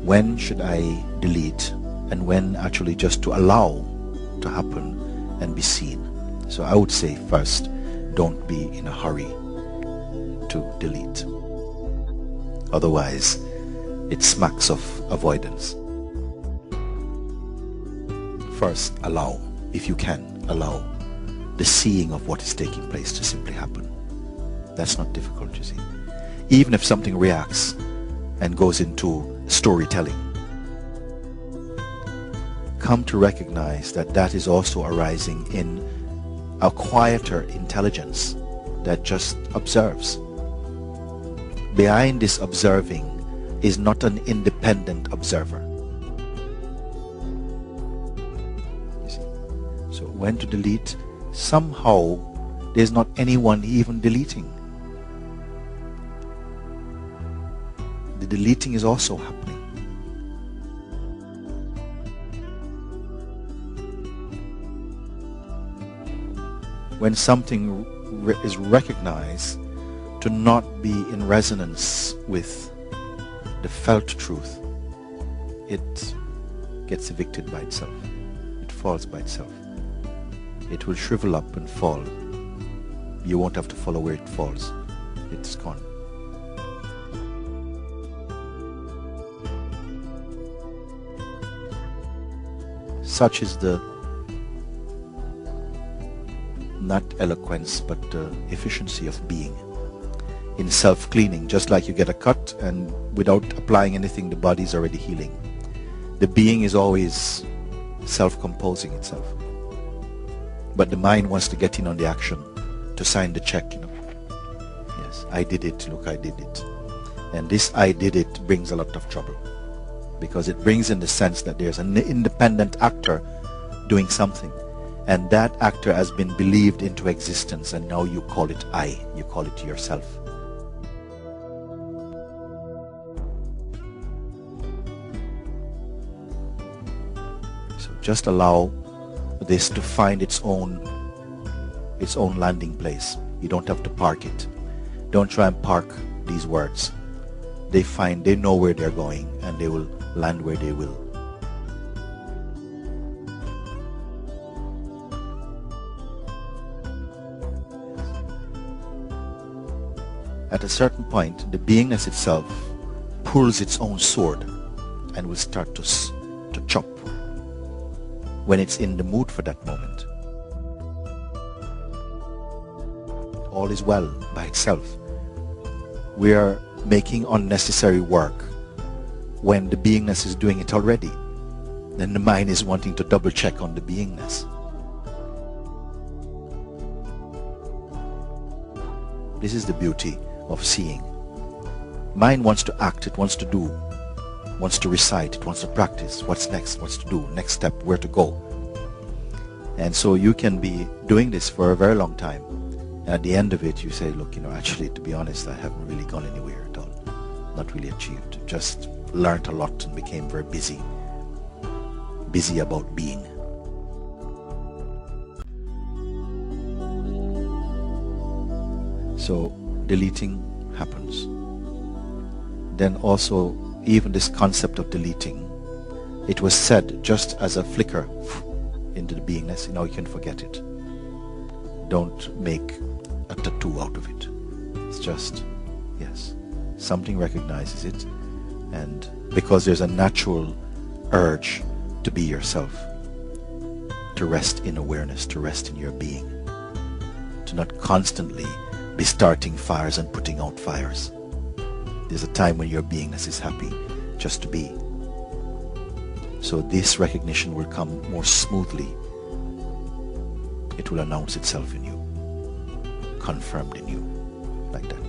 When should I delete, and when actually just to allow to happen and be seen? So I would say first, don't be in a hurry to delete. Otherwise, it smacks of avoidance. First, allow, if you can, allow the seeing of what is taking place to simply happen. That's not difficult, you see. Even if something reacts and goes into storytelling, come to recognize that that is also arising in a quieter intelligence that just observes. Behind this observing is not an independent observer. You see? So when to delete, somehow there's not anyone even deleting. The deleting is also happening. When something is recognized to not be in resonance with the felt truth, it gets evicted by itself. It falls by itself. It will shrivel up and fall. You won't have to follow where it falls. It's gone. Such is the not eloquence but the efficiency of being in self-cleaning. Just like you get a cut and without applying anything the body is already healing. The being is always self-composing itself, but the mind wants to get in on the action, to sign the check, you know. Yes, I did it, look, I did it. And this I did it brings a lot of trouble, because it brings in the sense that there's an independent actor doing something, and that actor has been believed into existence, and now you call it I, you call it yourself. So just allow this to find its own landing place. You don't have to park it. Don't try and park these words. They know where they're going, and they will land where they will. At a certain point, the beingness itself pulls its own sword and will start to chop when it's in the mood for that moment. All is well by itself. We are making unnecessary work when the beingness is doing it already. Then the mind is wanting to double check on the beingness. This is the beauty of seeing. Mind wants to act, it wants to do, wants to recite, it wants to practice. What's next? What's to do? Next step, where to go? And so you can be doing this for a very long time. And at the end of it, you say, look, actually, to be honest, I haven't really gone anywhere at all. Not really achieved. Just learned a lot and became very busy. Busy about being. So deleting happens. Then also, even this concept of deleting, it was said just as a flicker into the beingness. Now you can forget it. Don't make a tattoo out of it. It's just, yes, something recognizes it, and because there's a natural urge to be yourself, to rest in awareness, to rest in your being, to not constantly be starting fires and putting out fires. There's a time when your beingness is happy just to be. So this recognition will come more smoothly. It will announce itself in you, confirmed in you, like that.